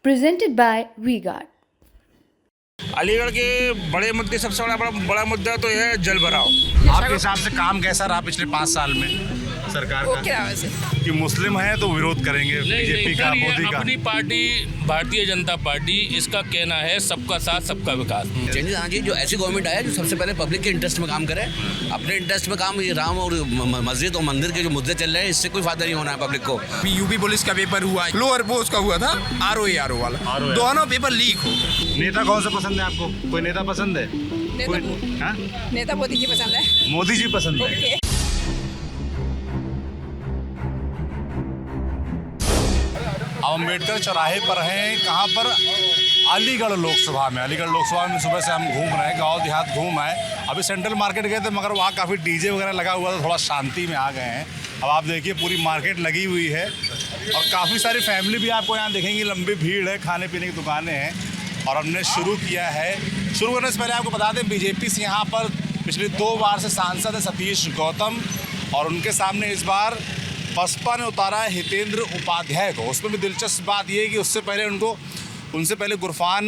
presented by V-Guard. Aligarh के बड़े मुद्दे सबसे बड़ा मुद्दा तो यह है जल भराव। आपके हिसाब से काम कैसा रहा पिछले 5 साल में सरकार का? कि मुस्लिम है तो विरोध करेंगे बीजेपी का, मोदी का? अपनी पार्टी भारतीय जनता पार्टी, इसका कहना है सबका साथ सबका विकास। चेंजेस आना चाहिए। जो ऐसी गवर्नमेंट आए जो सबसे पहले पब्लिक के इंटरेस्ट में काम करे, अपने इंटरेस्ट में काम। ये राम और मस्जिद और मंदिर के जो मुद्दे चल रहे हैं, इससे कोई फायदा नहीं होना है पब्लिक को। यूपी पुलिस का पेपर हुआ, लोअर पोस्ट का हुआ था, आरओ वाला, दोनों पेपर लीक हो। नेता कौन सा पसंद है आपको? कोई नेता पसंद है? नेता मोदी जी पसंद है। मोदी जी पसंद है। अब अम्बेडकर चौराहे पर हैं, कहाँ पर? अलीगढ़ लोकसभा में। अलीगढ़ लोकसभा में सुबह से हम घूम रहे हैं, गांव देहात घूम आए। अभी सेंट्रल मार्केट गए थे, मगर वहाँ काफ़ी डीजे वगैरह लगा हुआ था, थोड़ा शांति में आ गए हैं। अब आप देखिए पूरी मार्केट लगी हुई है और काफ़ी सारी फैमिली भी आपको यहाँ देखेंगी। लंबी भीड़ है, खाने पीने की दुकानें हैं और हमने शुरू किया है। शुरू करने से पहले आपको बता दें, बीजेपी से यहाँ पर पिछले 2 बार से सांसद है सतीश गौतम, और उनके सामने इस बार बसपा ने उतारा है हितेंद्र उपाध्याय को। उसमें भी दिलचस्प बात यह है कि उनसे पहले गुरफान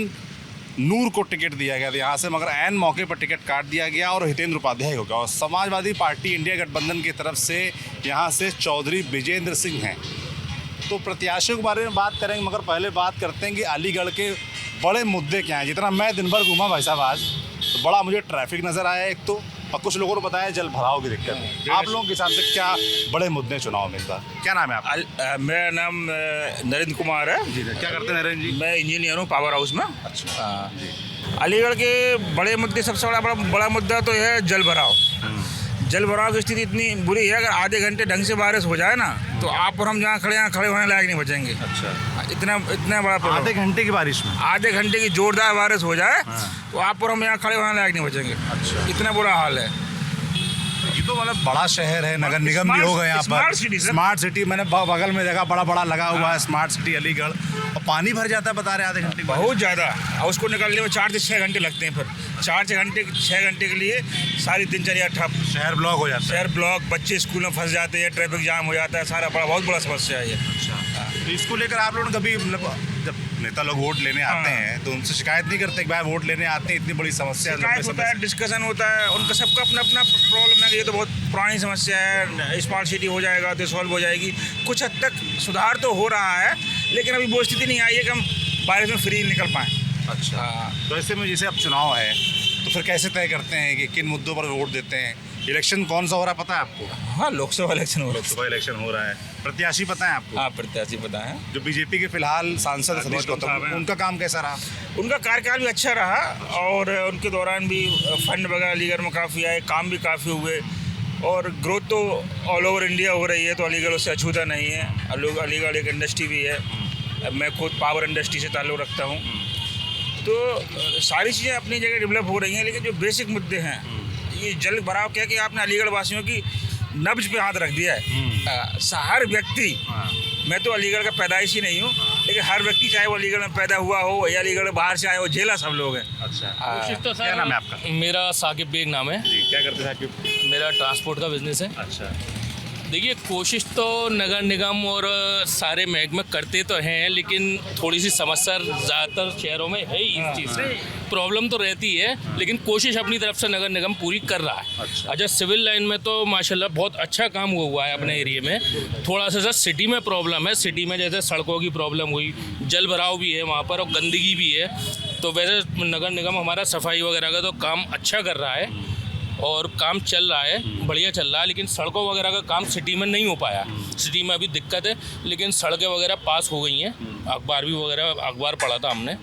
नूर को टिकट दिया गया था यहाँ से, मगर ऐन मौके पर टिकट काट दिया गया और हितेंद्र उपाध्याय हो गया। और समाजवादी पार्टी इंडिया गठबंधन की तरफ से यहाँ से चौधरी विजेंद्र सिंह हैं। तो प्रत्याशियों के बारे में बात करेंगे, मगर पहले बात करते हैं कि अलीगढ़ के बड़े मुद्दे क्या हैं। जितना मैं दिन भर घूमा भाई साहब आज, तो बड़ा मुझे ट्रैफिक नज़र आया एक तो, और कुछ लोगों ने बताया जल भराव की दिक्कत है। आप लोगों के हिसाब से क्या बड़े मुद्दे चुनाव में इस बार? क्या नाम है आपका? मेरा नाम नरेंद्र कुमार है जी। क्या करते हैं नरेंद्र जी? मैं इंजीनियर हूँ पावर हाउस में। अच्छा जी। अलीगढ़ के बड़े मुद्दे सबसे बड़ा मुद्दा तो यह है जल भराव। जल भराव की स्थिति इतनी बुरी है, अगर आधे घंटे ढंग से बारिश हो जाए ना, तो आप और हम जहाँ खड़े होने लायक नहीं बचेंगे। अच्छा, इतना बड़ा प्रॉब्लम। आधे घंटे की बारिश में? आधे घंटे की जोरदार बारिश हो जाए तो आप और हम यहाँ खड़े होने लायक नहीं बचेंगे। अच्छा, इतना बुरा हाल है। ये तो मतलब बड़ा शहर है, नगर निगम भी होगा यहाँ पर। स्मार्ट सिटी मैंने बगल में देखा, बड़ा लगा हुआ है स्मार्ट सिटी अलीगढ़, और पानी भर जाता है बता रहे आधे घंटे। बहुत ज़्यादा, और उसको निकालने में 4 से 6 घंटे लगते हैं। फिर 4 से 6 घंटे के लिए सारी दिनचर्या ठप, शहर ब्लॉक हो जाता है। शहर ब्लॉक, बच्चे स्कूल में फंस जाते हैं, ट्रैफिक जाम हो जाता है, सारा बहुत बड़ा समस्या है ये। तो इसको लेकर आप लोगों ने कभी, मतलब जब नेता लोग वोट लेने आते हैं तो उनसे शिकायत नहीं करते कि भाई वोट लेने आते हैं, इतनी बड़ी समस्या होता है, डिस्कशन होता है, उनका सबका अपना प्रॉब्लम है कि ये तो बहुत पुरानी समस्या है, स्मार्ट सिटी हो जाएगा तो सॉल्व हो जाएगी। कुछ हद तक सुधार तो हो रहा है, लेकिन अभी वो स्थिति नहीं आई है कि हम बारिश में फ्री निकल पाएँ। अच्छा, तो ऐसे में जैसे अब चुनाव है तो फिर कैसे तय करते हैं कि किन मुद्दों पर वोट देते हैं? इलेक्शन कौन सा हो रहा है पता है आपको? हाँ, लोकसभा इलेक्शन हो रहा है। लोकसभा इलेक्शन हो रहा है। प्रत्याशी पता है आपको? हाँ, प्रत्याशी पता है। जो बीजेपी के फिलहाल सांसद सतीश गौतम, उनका काम कैसा रहा? उनका कार्यकाल भी अच्छा रहा, और उनके दौरान भी फंड वगैरह अलीगढ़ में काफ़ी आए, काम भी काफ़ी हुए, और ग्रोथ तो ऑल ओवर इंडिया हो रही है, तो अलीगढ़ उससे अछूता नहीं है। अलीगढ़ एक इंडस्ट्री भी है, मैं खुद पावर इंडस्ट्री से ताल्लुक़ रखता हूँ, तो सारी चीज़ें अपनी जगह डेवलप हो रही हैं। लेकिन जो बेसिक मुद्दे हैं, ये जल भराव क्या कि आपने अलीगढ़ वासियों की नब्ज पे हाथ रख दिया है। हर व्यक्ति, मैं तो अलीगढ़ का पैदाइशी नहीं हूँ, लेकिन हर व्यक्ति, चाहे वो अलीगढ़ में पैदा हुआ हो या अलीगढ़ बाहर से आए हो, झेला सब लोग हैं। अच्छा, तो क्या नाम है आपका? मेरा साकिब बेग नाम है जी। क्या करते हैं साकिब? मेरा ट्रांसपोर्ट का बिजनेस है। अच्छा, देखिए, कोशिश तो नगर निगम और सारे महकमे करते तो हैं, लेकिन थोड़ी सी समस्या ज़्यादातर शहरों में है ही इस चीज़ से। प्रॉब्लम तो रहती है, लेकिन कोशिश अपनी तरफ से नगर निगम पूरी कर रहा है। अच्छा, सिविल लाइन में तो माशाल्लाह बहुत अच्छा काम हुआ है अपने एरिया में। थोड़ा सा सिटी में प्रॉब्लम है, सिटी में जैसे सड़कों की प्रॉब्लम हुई, जल भराव भी है वहाँ पर, और गंदगी भी है। तो वैसे नगर निगम हमारा सफाई वगैरह का तो काम अच्छा कर रहा है, और काम चल रहा है, बढ़िया चल रहा है। लेकिन सड़कों वगैरह का काम सिटी में नहीं हो पाया, सिटी में अभी दिक्कत है। लेकिन सड़कें वगैरह पास हो गई हैं, अखबार पढ़ा था हमने,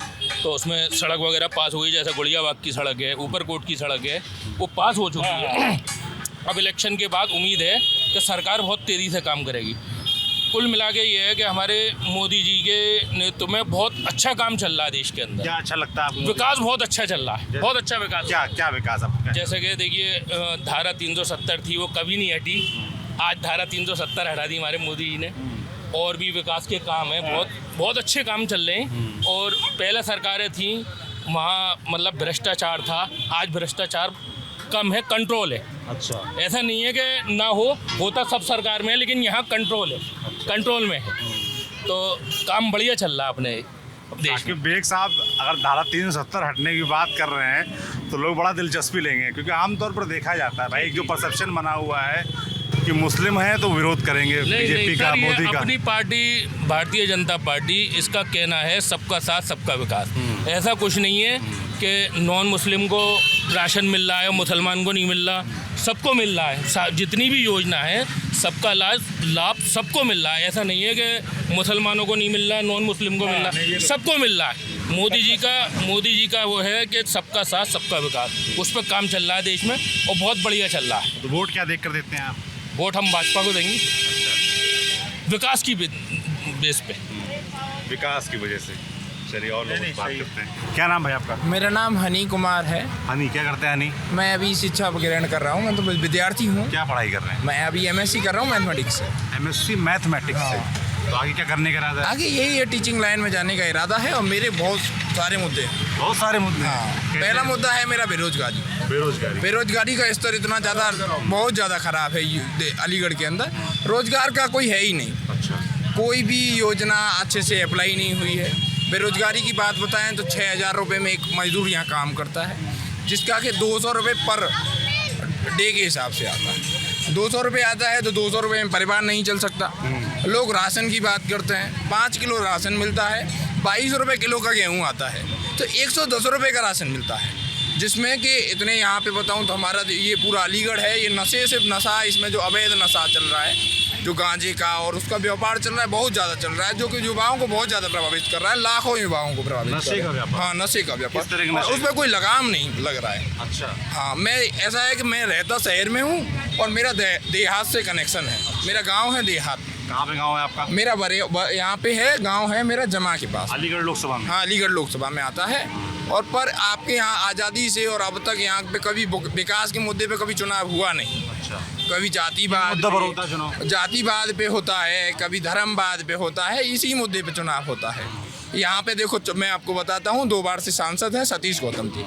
तो उसमें सड़क वगैरह पास हो गई। जैसे गुड़ियाबाग की सड़क है, ऊपरकोट की सड़क है, वो पास हो चुकी है। अब इलेक्शन के बाद उम्मीद है कि सरकार बहुत तेज़ी से काम करेगी। कुल मिला के ये है कि हमारे मोदी जी के नेतृत्व में बहुत अच्छा काम चल रहा है देश के अंदर। क्या अच्छा लगता है आपको? विकास बहुत अच्छा चल रहा है, बहुत अच्छा विकास। क्या विकास आपका? जैसे कि देखिए, धारा 370 थी, वो कभी नहीं हटी। आज धारा 370 हटा दी हमारे मोदी जी ने। और भी विकास के काम हैं, बहुत अच्छे काम चल रहे हैं। और पहले सरकारें थी, वहाँ मतलब भ्रष्टाचार था, आज भ्रष्टाचार कम है, कंट्रोल है। अच्छा, ऐसा नहीं है कि ना होता सब सरकार में है, लेकिन यहाँ कंट्रोल है, कंट्रोल में है। तो काम बढ़िया चल रहा है अपने। देश कि में। बेग साहब अगर धारा 370 हटने की बात कर रहे हैं तो लोग बड़ा दिलचस्पी लेंगे, क्योंकि आमतौर पर देखा जाता है भाई जो परसेप्शन बना हुआ है कि मुस्लिम है तो विरोध करेंगे नहीं बीजेपी का, सर, ये मोदी का। अपनी पार्टी भारतीय जनता पार्टी, इसका कहना है सबका साथ सबका विकास। ऐसा कुछ नहीं है कि नॉन मुस्लिम को राशन मिल रहा है और मुसलमान को नहीं मिल रहा, सबको मिल रहा है। जितनी भी योजना है सबका लाभ सबको मिल रहा है। ऐसा नहीं है कि मुसलमानों को नहीं मिल रहा, नॉन मुस्लिम को मिल रहा है, सबको मिल रहा है। मोदी जी का वो है कि सबका साथ सबका विकास, उस पर काम चल रहा है देश में और बहुत बढ़िया चल रहा है। तो वोट क्या देख कर देते हैं आप? वोट हम भाजपा को देंगे, विकास की बेस पे। विकास की वजह से। चलिए और लोग बात करते हैं। क्या नाम भाई आपका? मेरा नाम हनी कुमार है। हनी, क्या करते हैं हनी? मैं अभी शिक्षा ग्रहण कर रहा हूँ, मैं तो विद्यार्थी हूँ। क्या पढ़ाई कर रहे हैं? मैं अभी एमएससी कर रहा हूँ मैथमेटिक्स से। एमएससी मैथमेटिक्स से। तो आगे क्या करने का इरादा है? आगे यही है, टीचिंग लाइन में जाने का इरादा है और मेरे बहुत सारे मुद्दे हैं। बहुत सारे मुद्दे हैं। हाँ, पहला मुद्दा है मेरा बेरोजगारी। बेरोजगारी का स्तर इतना ज़्यादा, बहुत ज़्यादा ख़राब है अलीगढ़ के अंदर। रोजगार का कोई है ही नहीं। अच्छा। कोई भी योजना अच्छे से अप्लाई नहीं हुई है। बेरोजगारी की बात बताएं तो 6,000 रुपये में एक मजदूर यहाँ काम करता है, जिसका कि 200 रुपये पर डे के हिसाब से आता है। 200 रुपये आता है तो 200 रुपये में परिवार नहीं चल सकता। लोग राशन की बात करते हैं, 5 किलो राशन मिलता है, 22 रुपये किलो का गेहूँ आता है, तो 110 रुपये का राशन मिलता है। जिसमें कि इतने यहाँ पे बताऊँ तो हमारा ये पूरा अलीगढ़ है, ये नशे से नशा, इसमें जो अवैध नशा चल रहा है, जो गांजे का और उसका व्यापार चल रहा है, बहुत ज़्यादा चल रहा है, जो कि युवाओं को बहुत ज़्यादा प्रभावित कर रहा है। लाखों युवाओं को प्रभावित नशे का व्यापार। हाँ, नशे का व्यापार। किस तरह के नशे? उसमें कोई लगाम नहीं लग रहा है। अच्छा। हाँ, मैं ऐसा है कि मैं रहता शहर में हूँ और मेरा देहात से कनेक्शन है। मेरा गाँव है देहात। कहाँ पे गाँव है आपका? मेरा यहाँ पे है, गाँव है मेरा जमा के पास। अलीगढ़ लोकसभा में? हाँ, अलीगढ़ लोकसभा में आता है। और पर आपके यहाँ आज़ादी से और अब तक यहाँ पे कभी विकास के मुद्दे पे कभी चुनाव हुआ नहीं। अच्छा। कभी जातिवाद मुद्दा पर होता है चुनाव? जातिवाद पे होता है, कभी धर्मवाद पे होता है, इसी मुद्दे पे चुनाव होता है। यहाँ पे देखो, मैं आपको बताता हूँ, 2 बार से सांसद है सतीश गौतम जी।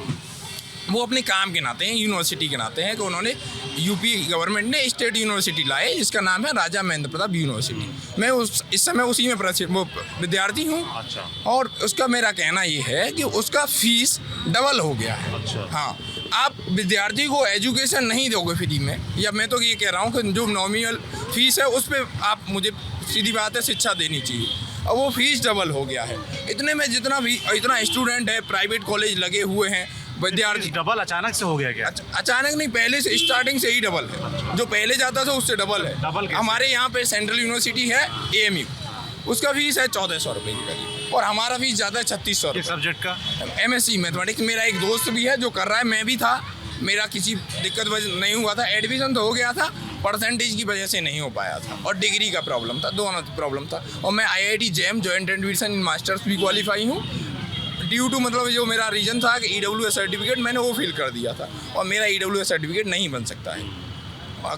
वो अपने काम के नाते हैं, यूनिवर्सिटी के नाते हैं कि उन्होंने यूपी गवर्नमेंट ने स्टेट यूनिवर्सिटी लाई, जिसका नाम है राजा महेंद्र प्रताप यूनिवर्सिटी। मैं इस समय उसी में वो विद्यार्थी हूँ। अच्छा। और उसका मेरा कहना ये है कि उसका फीस डबल हो गया है। अच्छा। हाँ, आप विद्यार्थी को एजुकेशन नहीं दोगे फ्री में, या मैं तो ये कह रहा हूँ कि जो नॉमिनल फीस है उस पर आप, मुझे सीधी बात है, शिक्षा देनी चाहिए। और वो फीस डबल हो गया है। इतने में इतना स्टूडेंट है, प्राइवेट कॉलेज लगे हुए हैं, विद्यार्थी। डबल अचानक से हो गया क्या? अचानक नहीं, पहले से स्टार्टिंग से ही डबल है। जो पहले जाता था उससे डबल है। डबल कैसे? हमारे यहाँ पे सेंट्रल यूनिवर्सिटी है AMU, उसका फीस है 1400 रुपये के करीब, और हमारा फीस ज़्यादा है 3600 किस रुपये। सब्जेक्ट का? MSc mathematics. मेरा एक दोस्त भी है जो कर रहा है, मैं भी था। मेरा किसी दिक्कत वजह नहीं हुआ था, एडमिशन तो हो गया था, परसेंटेज की वजह से नहीं हो पाया था, और डिग्री का प्रॉब्लम था, दोनों प्रॉब्लम था। और मैं IIT JAM joint admission in masters भी क्वालिफाई हूँ। ड्यू टू मतलब जो मेरा रीज़न था कि EWS सर्टिफिकेट मैंने वो फिल कर दिया था, और मेरा EWS सर्टिफिकेट नहीं बन सकता है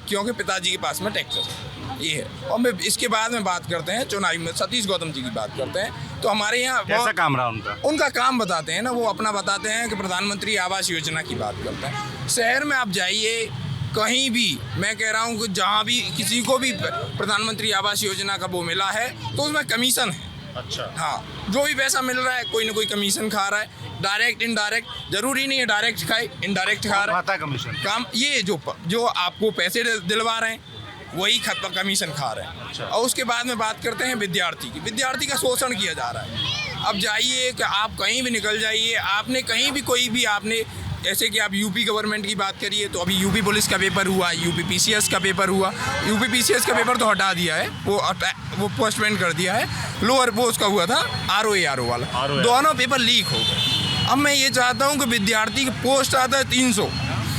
क्योंकि पिताजी के पास में टैक्सेस है, ये है। और मैं इसके बाद में बात करते हैं चुनावी में, सतीश गौतम जी की बात करते हैं। तो हमारे यहाँ कैसा काम रहा उनका? उनका काम बताते हैं ना, वो अपना बताते हैं कि प्रधानमंत्री आवास योजना की बात करते हैं। शहर में आप जाइए कहीं भी, मैं कह रहा हूँ कि जहाँ भी किसी को भी प्रधानमंत्री आवास योजना का वो मिला है तो उसमें कमीशन है। अच्छा। हाँ, जो भी पैसा मिल रहा है कोई ना कोई कमीशन खा रहा है, डायरेक्ट इनडायरेक्ट, जरूरी नहीं है डायरेक्ट खाए, इनडायरेक्ट खा रहा है। खाता कमीशन काम ये जो आपको पैसे दिलवा रहे हैं वही कमीशन खा रहे हैं। अच्छा। और उसके बाद में बात करते हैं विद्यार्थी की। विद्यार्थी का शोषण किया जा रहा है। अब जाइए कि आप कहीं भी निकल जाइए, आपने कहीं भी कोई भी आपने, जैसे कि आप यूपी गवर्नमेंट की बात करिए तो अभी यूपी पुलिस का पेपर हुआ, यूपी PCS का पेपर हुआ। यूपी PCS का पेपर तो हटा दिया है, वो पोस्टपोन कर दिया है। लोअर पोस्ट का हुआ था RO वाला, दोनों पेपर लीक हो गए। अब मैं ये चाहता हूँ कि विद्यार्थी की पोस्ट आता है 300,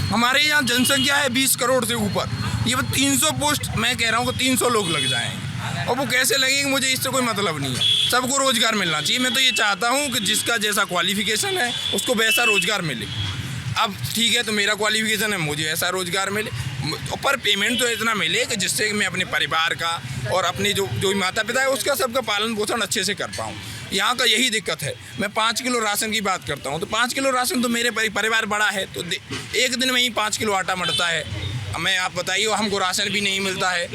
हमारे यहाँ जनसंख्या है 20 करोड़ से ऊपर, ये 300 पोस्ट, मैं कह रहा हूँ कि 300 लोग लग जाएंगे। और वो कैसे लगेंगे, मुझे इससे कोई मतलब नहीं है। सबको रोज़गार मिलना चाहिए। मैं तो ये चाहता हूँ कि जिसका जैसा क्वालिफिकेशन है उसको वैसा रोज़गार मिले। अब ठीक है, तो मेरा क्वालिफिकेशन है, मुझे ऐसा रोज़गार मिले, पर पेमेंट तो इतना मिले कि जिससे कि मैं अपने परिवार का और अपने जो माता पिता है उसका सबका पालन पोषण अच्छे से कर पाऊँ। यहाँ का यही दिक्कत है। मैं 5 किलो राशन की बात करता हूँ तो 5 किलो राशन तो मेरे परिवार बड़ा है तो एक दिन में ही 5 किलो आटा मरता है। मैं आप बताइए हमको राशन भी नहीं मिलता है।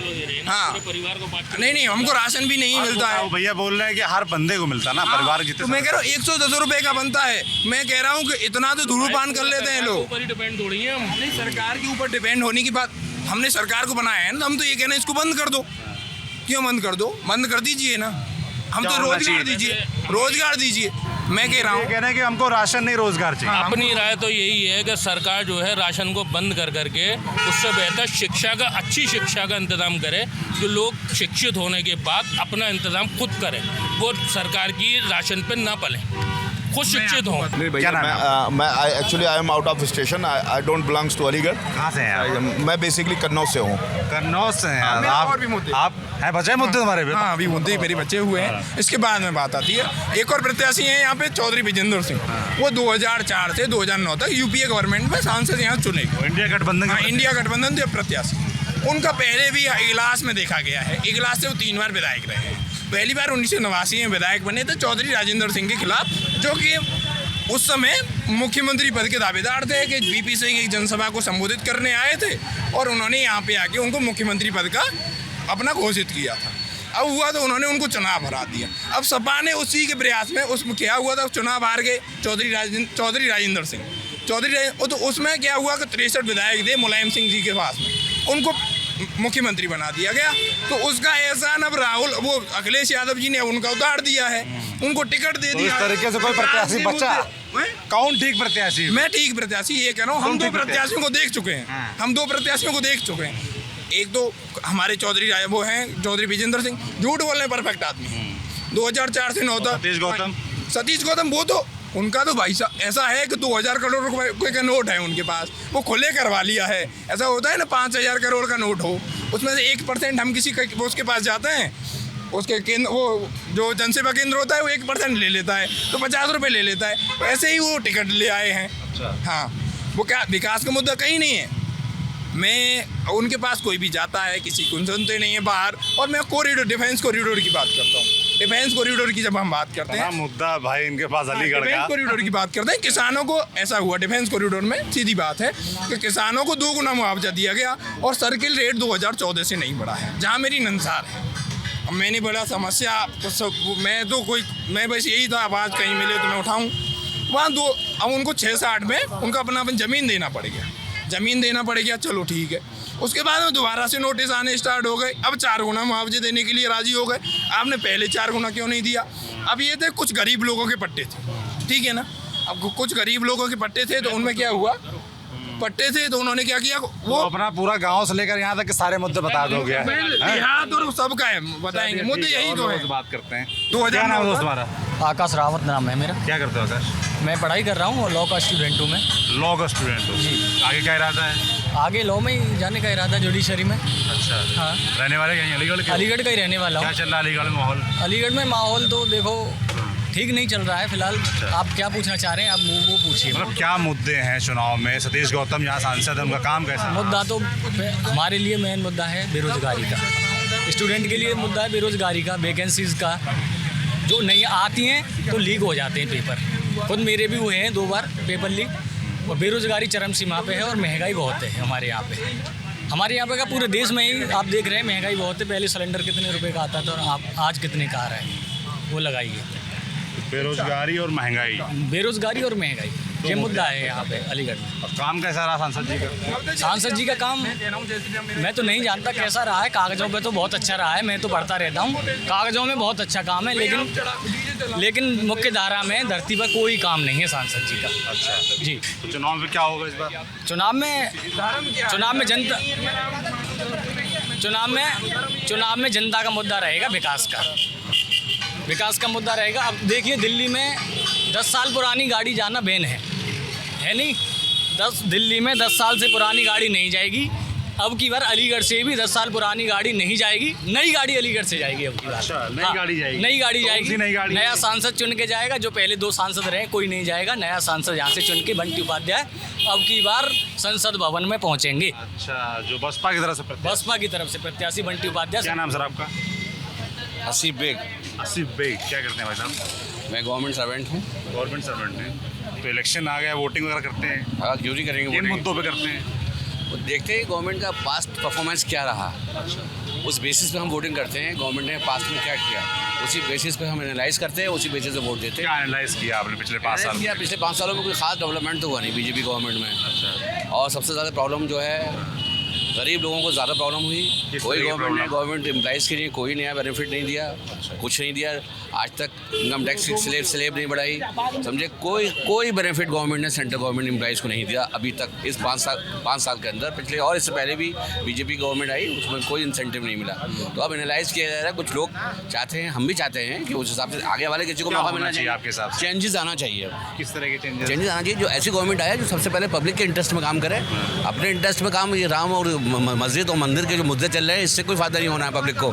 हाँ परिवार को बांट नहीं हमको राशन भी नहीं मिलता है। वो भैया बोल रहे हैं कि हर बंदे को मिलता ना, परिवार तो जितने मैं कह रहा हूँ 110 रुपए का बनता है। मैं कह रहा हूँ कि इतना तो धूम्रपान कर लेते हैं लोग। ऊपर ही डिपेंड थोड़ी है हम। नहीं सरकार के ऊपर डिपेंड होने की बात, हमने सरकार को बनाया है ना, हम तो ये कहना है इसको बंद कर दो। क्यों बंद कर दो? बंद कर दीजिए ना, हम तो रोजगार दीजिए, रोजगार दीजिए। मैं कह रहा हूँ कह रहे हैं कि हमको राशन नहीं रोजगार चाहिए। अपनी राय तो यही है कि सरकार जो है राशन को बंद कर करके उससे बेहतर शिक्षा का, अच्छी शिक्षा का इंतजाम करे, जो लोग शिक्षित होने के बाद अपना इंतजाम खुद करें, वो सरकार की राशन पे ना पलें, खुद शिक्षित हों। क्या नाम है? मैं actually I am out of station, I don't belongs to Aligarh. कहाँ से हैं आप? मैं बेसिकली कन्नौज से हूँ। कन्नौज से हैं मेरे आप? और भी मुद्दे। आप हैं बचे मुद्दे तुम्हारे भी? हाँ अभी मुद्दे मेरे बचे हुए हैं, इसके बाद में बात आती है। एक और प्रत्याशी हैं यहाँ पे चौधरी विजेंद्र सिंह, वो 2004 से 2009 तक यूपीए गवर्नमेंट में सांसद यहाँ चुने गए। इंडिया गठबंधन हाँ इंडिया गठबंधन के प्रत्याशी। उनका पहले भी इगलास में देखा गया है, इगलास से वो 3 बार विधायक रहे हैं। पहली बार 1989 में विधायक बने थे चौधरी राजेंद्र सिंह के खिलाफ, जो कि उस समय मुख्यमंत्री पद के दावेदार थे। कि बीपी सिंह एक जनसभा को संबोधित करने आए थे और उन्होंने यहाँ पे आके उनको मुख्यमंत्री पद का अपना घोषित किया था। अब हुआ तो उन्होंने उनको चुनाव हरा दिया। अब सपा ने उसी के प्रयास में उसमें क्या हुआ था, चुनाव हार गए चौधरी राजेंद्र सिंह। तो उसमें क्या हुआ कि 63 विधायक थे मुलायम सिंह जी के पास में, उनको मुख्यमंत्री बना दिया गया। तो उसका एहसान अब वो अखिलेश यादव जी ने उनका उतार दिया है, उनको टिकट दे दिया। इस तरीके से कोई प्रत्याशी बचा? कौन ठीक प्रत्याशी? मैं ठीक प्रत्याशी ये कह रहा हूँ, हम 2 प्रत्याशियों को देख चुके हैं। हम 2 प्रत्याशियों को देख चुके हैं। एक तो हमारे वो हैं चौधरी विजेंद्र सिंह, झूठ बोलने परफेक्ट आदमी हैं। 2004 से 9 तक सतीश गौतम वो तो उनका तो भाई साहब ऐसा है कि 2000 करोड़ रुपए का नोट है उनके पास, वो खुले करवा लिया है। ऐसा होता है ना 5000 करोड़ का नोट हो, उसमें से 1% हम किसी उसके पास जाते हैं, उसके केंद्र वो जो जनसेवा केंद्र होता है वो 1% ले लेता है, तो 50 रुपये ले लेता है। तो ऐसे ही वो टिकट ले आए हैं। हाँ वो क्या विकास का मुद्दा कहीं नहीं है। मैं उनके पास कोई भी जाता है किसी को सुनते नहीं है बाहर। और मैं डिफेंस कॉरिडोर की बात करता हूँ। डिफेंस कॉरिडोर की जब हम बात करते हैं, मुद्दा भाई इनके पास अलीगढ़ का। डिफेंस कॉरिडोर की बात करते हैं, किसानों को ऐसा हुआ डिफेंस कॉरिडोर में, सीधी बात है कि किसानों को 2 गुना मुआवजा दिया गया और सर्किल रेट 2014 से नहीं बढ़ा है, जहाँ मेरी नंसार है। अब मैंने बोला समस्या तो मैं बस यही था, आवाज़ कहीं मिले तो मैं उठाऊँ वहाँ। अब उनको 6 से 8 में उनका अपना ज़मीन देना पड़ गया, चलो ठीक है। उसके बाद में दोबारा से नोटिस आने स्टार्ट हो गए। अब 4 गुना मुआवजे देने के लिए राजी हो गए। आपने पहले 4 गुना क्यों नहीं दिया? अब ये थे कुछ गरीब लोगों के पट्टे थे, ठीक है ना। अब कुछ गरीब लोगों के पट्टे थे, तो उनमें क्या हुआ, पट्टे थे तो उन्होंने क्या किया, वो अपना पूरा गांव से लेकर यहाँ तक के सारे मुद्दे बता दोगे। देहात और सबका है, बताएंगे मुद्दे यही तो है। बात करते हैं। 2000 नाम दोस्त तुम्हारा? आकाश रावत नाम है मेरा। क्या करते हो आकाश? मैं पढ़ाई कर रहा हूँ, लॉ का स्टूडेंट हूँ मैं। लॉ का स्टूडेंट हो जी। आगे क्या इरादा है? आगे लॉ में ही जाने का इरादा, जुडिशरी में। अच्छा हाँ। रहने वाले कहीं अलीगढ़ के? अलीगढ़ का ही रहने वाला हूँ। क्या चल रहा है अलीगढ़ में माहौल? अलीगढ़ में माहौल तो देखो ठीक नहीं चल रहा है फिलहाल। आप क्या पूछना चाह रहे हैं, आप वो पूछिए। मतलब क्या मुद्दे हैं चुनाव में? सतीश गौतम यहाँ सांसद है, उनका काम कैसा है? मुद्दा तो हमारे लिए मेन मुद्दा है बेरोजगारी का। स्टूडेंट के लिए मुद्दा है बेरोजगारी का, वैकेंसीज़ का। जो नहीं आती हैं तो लीक हो जाते हैं पेपर। खुद मेरे भी हुए हैं 2 बार पेपर लीक। और बेरोजगारी चरम सीमा पे है और महंगाई बहुत है हमारे यहाँ पे। हमारे यहाँ पे का पूरे देश में ही आप देख रहे हैं महंगाई बहुत है। पहले सिलेंडर कितने रुपए का आता था और आप आज कितने का आ रहा है, वो लगाइए। बेरोजगारी और महंगाई। बेरोजगारी और महंगाई ये मुद्दा है यहाँ पे अलीगढ़ में। और काम कैसा रहा सांसद जी का? सांसद जी का काम मैं तो नहीं जानता कैसा रहा है। कागजों पे तो बहुत अच्छा रहा है, मैं तो पढ़ता रहता हूँ। कागजों में बहुत अच्छा काम है, लेकिन मुख्य धारा में धरती पर कोई काम नहीं है सांसद जी का। अच्छा जी। तो चुनाव में क्या होगा इस बार? चुनाव में जनता का मुद्दा रहेगा विकास का मुद्दा रहेगा। अब देखिए दिल्ली में 10 साल पुरानी गाड़ी जाना बैन है नहीं। दिल्ली में 10 साल से पुरानी गाड़ी नहीं जाएगी। अब की बार अलीगढ़ से भी 10 साल पुरानी गाड़ी नहीं जाएगी, नई गाड़ी अलीगढ़ से जाएगी अब की बार। अच्छा, नई गाड़ी जाएगी। नई गाड़ी जाएगी, नई गाड़ी नया सांसद चुन के जाएगा। जो पहले 2 सांसद रहे कोई नहीं जाएगा, नया सांसद यहाँ से चुन के बंटी उपाध्याय अब की बार संसद भवन में पहुँचेंगे। अच्छा, जो बसपा की तरफ से प्रत्याशी बंटी उपाध्याय। क्या नाम सर आपका? आसिफ बेग। आसिफ बेग, क्या करते हैं भाई साहब? मैं गवर्नमेंट सर्वेंट हूँ। गवर्नमेंट सर्वेंट हैं। तो इलेक्शन आ गया, वोटिंग वगैरह करते हैं? हाँ क्यों नहीं करेंगे। किन मुद्दों पे करते हैं? देखते हैं गवर्नमेंट का पास्ट परफॉर्मेंस क्या रहा, उस बेसिस पे हम वोटिंग करते हैं। गवर्नमेंट ने पास्ट में क्या किया, उसी बेसिस पे हम एनालाइज करते हैं, उसी बेसिस पे वोट देते हैं। क्या एनालाइज किया आपने पिछले 5 साल में? पिछले 5 सालों में कोई खास डेवलपमेंट तो हुआ नहीं बीजेपी गवर्नमेंट में। और सबसे ज़्यादा प्रॉब्लम जो है गरीब लोगों को ज़्यादा प्रॉब्लम हुई। कोई गवर्नमेंट एम्प्लॉइज़ के लिए कोई नया बेनिफिट नहीं दिया, कुछ नहीं दिया। आज तक इनकम टैक्स की स्लेब नहीं बढ़ाई, समझे। कोई बेनिफिट गवर्नमेंट ने सेंट्रल गवर्नमेंट एम्प्लॉइज़ को नहीं दिया अभी तक इस 5 साल के अंदर। पिछले और इससे पहले भी बीजेपी गवर्नमेंट आई, उसमें कोई इंसेंटिव नहीं मिला। तो अब एनालाइज किया जा रहा है। कुछ लोग चाहते हैं, हम भी चाहते हैं कि उस हिसाब से आगे वाले किसी को मौका मिलना चाहिए। आपके हिसाब से चेंजेस आना चाहिए। किस तरह के चेंजेस आना चाहिए? जो ऐसी गवर्नमेंट आए जो सबसे पहले पब्लिक के इंटरेस्ट में काम करे, अपने इंटरेस्ट में काम। ये राम और मस्जिद और मंदिर के जो मुद्दे चल रहे हैं, इससे कोई फायदा नहीं होना है पब्लिक को।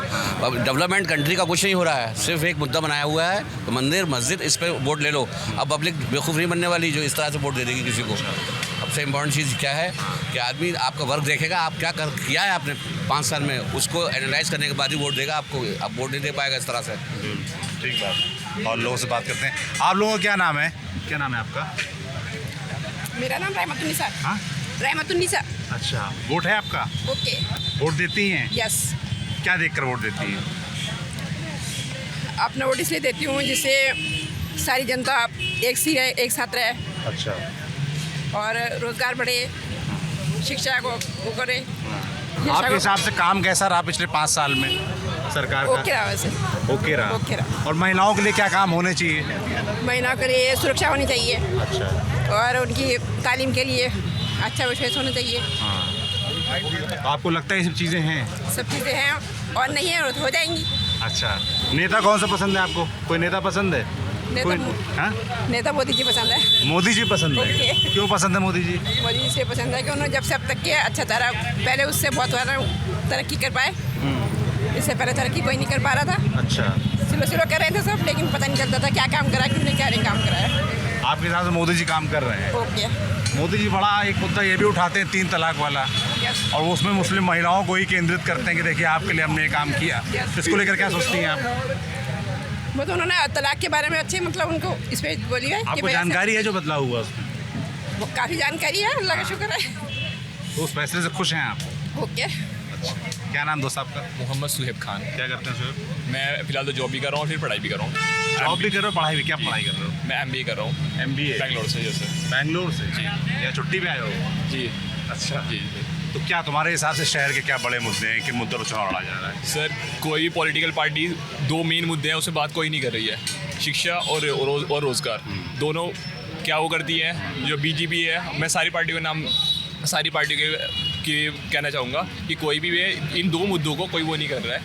डेवलपमेंट कंट्री का कुछ नहीं हो रहा है, सिर्फ एक मुद्दा बनाया हुआ है, तो मंदिर मस्जिद, इस पर वोट ले लो। अब पब्लिक बेवकूफ़ नहीं बनने वाली जो इस तरह से वोट दे देगी किसी को। सबसे इम्पोर्टेंट चीज़ क्या है कि आदमी आपका वर्क देखेगा, आप क्या किया है आपने 5 साल में, उसको एनालाइज करने के बाद ही वोट देगा आपको। आप वोट नहीं दे पाएगा इस तरह से। ठीक बात। और लोगों से बात करते हैं। आप लोगों का क्या नाम है? क्या नाम है आपका? मेरा नाम रहमतुन्निसा। हाँ, रहमतुन्निसा। अच्छा, वोट है आपका? ओके। वोट देती हैं? यस। क्या देखकर वोट देती हैं? अपना वोट इसलिए देती हूँ जिससे सारी जनता एक सी रहे, एक साथ रहे, अच्छा, और रोजगार बढ़े, शिक्षा को वो करे। आपके हिसाब से काम कैसा रहा पिछले 5 साल में सरकार का? ओके रहा वैसे। ओके रहा। ओके रहा। और महिलाओं के लिए क्या काम होने चाहिए? महिलाओं के लिए सुरक्षा होनी चाहिए, अच्छा, और उनकी तालीम के लिए अच्छा विशेष होना चाहिए। तो आपको लगता है ये सब चीज़ें हैं? सब चीज़ें हैं, और नहीं है तो हो जाएंगी। अच्छा, नेता कौन सा पसंद है आपको? कोई नेता पसंद है? हाँ? नेता मोदी जी पसंद है। मोदी जी पसंद है? ओके। क्यों पसंद है मोदी जी? मोदी जी से पसंद है कि उन्होंने जब से अब तक के अच्छा तरह, पहले उससे बहुत ज़्यादा तरक्की कर पाए। इससे पहले तरक्की कोई नहीं कर पा रहा था। अच्छा, स्लो कर रहे थे सब, लेकिन पता नहीं चलता था क्या काम करा, किसने क्या नहीं काम कराया। आपके हिसाब से मोदी जी काम कर रहे हैं? ओके। मोदी जी बड़ा एक मुद्दा ये भी उठाते हैं 3 तलाक वाला, और वो उसमें मुस्लिम महिलाओं को ही केंद्रित करते हैं कि देखिए आपके लिए हमने ये काम किया। इसको लेकर क्या सोचती हैं आप? वो तो उन्होंने तलाक के बारे में अच्छे, मतलब उनको इस पर बोली है। आपको जानकारी है जो बदलाव हुआ उसमें? वो काफ़ी जानकारी है, अल्लाह का शुक्र है। तो उस फैसले से खुश हैं आप? ओके। अच्छा, क्या नाम दोस्त आपका? मोहम्मद सुहेब खान। क्या करते हैं सुहेब? मैं फिलहाल तो जॉब भी कर रहा हूँ, फिर पढ़ाई भी कर रहा हूँ। जॉब भी कर रहे हो, पढ़ाई भी? क्या पढ़ाई कर रहे हो? मैं MBA कर रहा हूँ। MBA बेंगलोर से। जैसे बेंगलोर से? जी। या छुट्टी पे आए हो? जी। अच्छा जी। तो क्या तुम्हारे हिसाब से शहर के क्या बड़े मुद्दे हैं, किन मुद्दों पर चुनाव लड़ा जा रहा है? सर, कोई भी पॉलिटिकल पार्टी 2 मेन मुद्दे हैं, उसमें बात कोई नहीं कर रही है। शिक्षा और रोज़गार, दोनों क्या वो करती है। जो BJP है, मैं सारी पार्टियों के नाम, सारी पार्टियों के कहना चाहूँगा कि कोई भी इन 2 मुद्दों को कोई वो नहीं कर रहा है,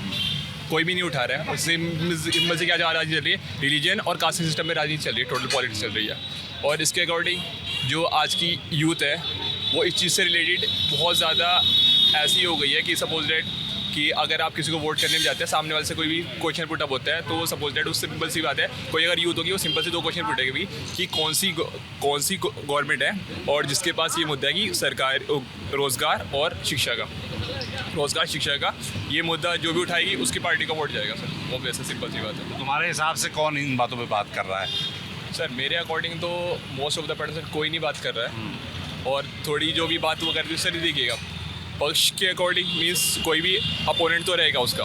कोई भी नहीं उठा रहा है। उससे इनमें से क्या राजनीति चल रही है? रिलीजन और कास्ट सिस्टम में राजनीति चल रही है, टोटल पॉलिटिक्स चल रही है। और इसके अकॉर्डिंग जो आज की यूथ है वो इस चीज़ से रिलेटेड बहुत ज़्यादा ऐसी हो गई है कि सपोज डेट कि अगर आप किसी को वोट करने में जाते हैं, सामने वाले से कोई भी क्वेश्चन पुटअप होता है, तो सपोज डेट उससे सिंपल सी बात है, कोई अगर यूथ होगी वो सिंपल से 2 क्वेश्चन पूछेगी भी कि कौन सी गवर्नमेंट है और जिसके पास ये मुद्दा है कि सरकार, रोज़गार और शिक्षा का, रोज़गार शिक्षा का ये मुद्दा जो भी उठाएगी उसकी पार्टी का वोट जाएगा सर। वो वैसे सिंपल सी बात है। तो तुम्हारे हिसाब से कौन इन बातों पे बात कर रहा है? सर मेरे अकॉर्डिंग तो मोस्ट ऑफ द पर्सन कोई नहीं बात कर रहा है, और थोड़ी जो भी बात वो कर रही है सर देखिएगा पक्ष के अकॉर्डिंग, मीन्स कोई भी अपोनेंट तो रहेगा उसका।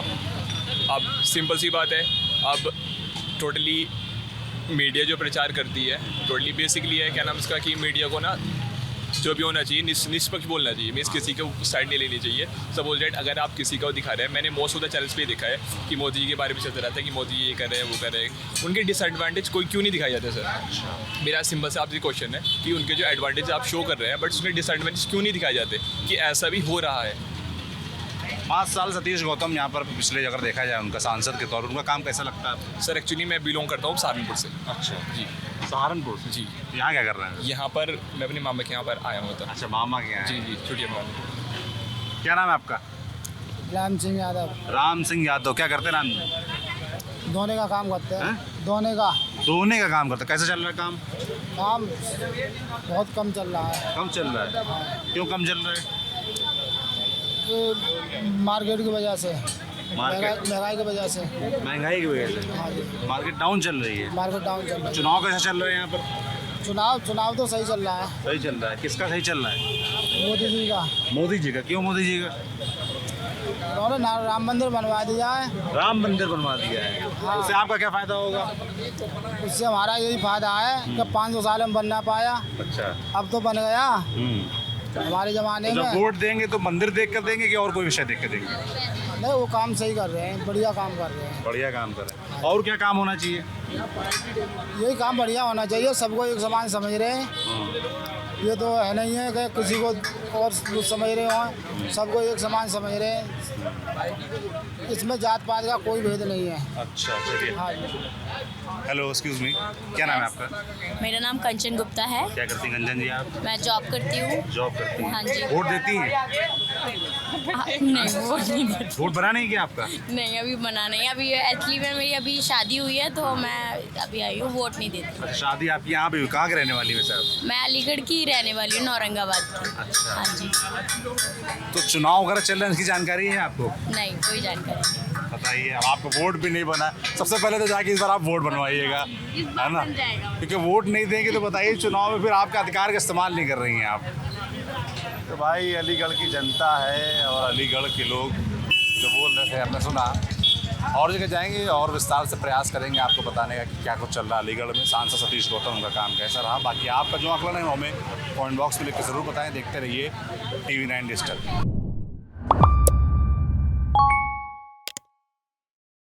अब सिंपल सी बात है, अब टोटली मीडिया जो प्रचार करती है, टोटली बेसिकली है क्या नाम इसका कि मीडिया को ना जो भी होना चाहिए निष्पक्ष बोलना चाहिए, मीन्स किसी को साइड नहीं लेनी चाहिए। सपोज डेट अगर आप किसी को दिखा रहे हैं, मैंने मोस्ट ऑफ द चैनल्स पे देखा है कि मोदी जी के बारे में चलता रहता है कि मोदी जी ये कर रहे हैं वो कर रहे हैं, उनके डिसएडवांटेज कोई क्यों नहीं दिखाए जाते सर? मेरा सिंपल से आपसे क्वेश्चन है कि उनके जो एडवांटेज आप शो कर रहे हैं बट उसके डिसएडवांटेज क्यों नहीं दिखाए जाते, कि ऐसा भी हो रहा है। 5 साल सतीश गौतम यहाँ पर पिछले अगर देखा जाए उनका सांसद के तौर पर उनका काम कैसा लगता है? सर एक्चुअली मैं बिलोंग करता हूँ सहारनपुर से। अच्छा जी, सहारनपुर से? जी। यहाँ क्या कर रहे हैं? यहाँ पर मैं अपने मामा के यहाँ पर आया हुआ था। अच्छा, मामा के यहाँ? जी जी, छुट्टियाँ में। क्या नाम है आपका? राम सिंह यादव। राम सिंह यादव। क्या करते हैं राम? धोने का काम करते हैं। धोने का काम करते हैं। कैसे चल रहा है काम? काम बहुत कम चल रहा है। कम चल रहा है? क्यों कम चल रहा है? मार्केट की वजह से, मार्केट महंगाई की वजह से। महंगाई की वजह से? हाँ जी, मार्केट डाउन चल रही है। मार्केट डाउन चल रहा है। चुनाव कैसे चल रहे हैं यहाँ पर? चुनाव तो सही चल रहा है। सही चल रहा है। किसका सही चल रहा है? मोदी जी का। मोदी जी का। क्यों मोदी जी का? उन्होंने राम मंदिर बनवा दिया है। राम मंदिर बनवा दिया है। हाँ। उससे आपका क्या फायदा होगा? उससे हमारा यही फायदा है कि 500 साल में बन ना पाया, अच्छा, अब तो बन गया। हमारे ज़माने तो में जब वोट देंगे तो मंदिर देख कर देंगे कि और कोई विषय देख कर देंगे? नहीं, वो काम सही कर रहे हैं, बढ़िया काम कर रहे हैं। बढ़िया काम कर रहे हैं। और क्या काम होना चाहिए? यही काम बढ़िया होना चाहिए, सबको एक समान समझ रहे हैं। ये तो है नहीं है कि किसी को और समझ रहे हो, सबको एक समान समझ रहे हैं। इसमें जात पात का कोई भेद नहीं है। अच्छा, चलिए। हाँ जी। हेलो, एक्सक्यूज मी, क्या नाम है आपका? मेरा नाम कंचन गुप्ता है। क्या करती हैं कंचन जी आप? मैं जॉब करती हूँ। जॉब करती हैं? हाँ जी। वोट देती हैं? नहीं, वोट नहीं देती। वोट बना नहीं किया आपका? नहीं, अभी बना नहीं। अभी एक्चुअली में मेरी अभी शादी हुई है, तो मैं अभी आई हूँ, वोट नहीं देती। अच्छा, शादी आपकी यहाँ पे? कहाँ के रहने वाली है साहब? मैं अलीगढ़ की रहने वाली हूँ, औरंगाबाद की। अच्छा। हाँ जी। तो चुनाव वगैरह चल रहे हैं, इसकी जानकारी है आपको? नहीं, कोई जानकारी नहीं। बताइए। अब आपको वोट भी नहीं बना, सबसे पहले तो जाके इस बार आप वोट बनवाइएगा, है ना? क्योंकि वोट नहीं देंगे तो बताइए चुनाव में फिर आपका अधिकार का इस्तेमाल नहीं कर रही हैं आप। तो भाई अलीगढ़ की जनता है और अलीगढ़ के लोग जो बोल रहे थे आपने सुना। और जगह जाएंगे और विस्तार से प्रयास करेंगे आपको बताने का कि क्या कुछ चल रहा है अलीगढ़ में। सांसद सतीश गौतम का काम कैसा रहा, बाकी आपका जो आंकलन है हमें कमेंट बॉक्स में लिख के ज़रूर बताएं। देखते रहिए TV9 डिजिटल।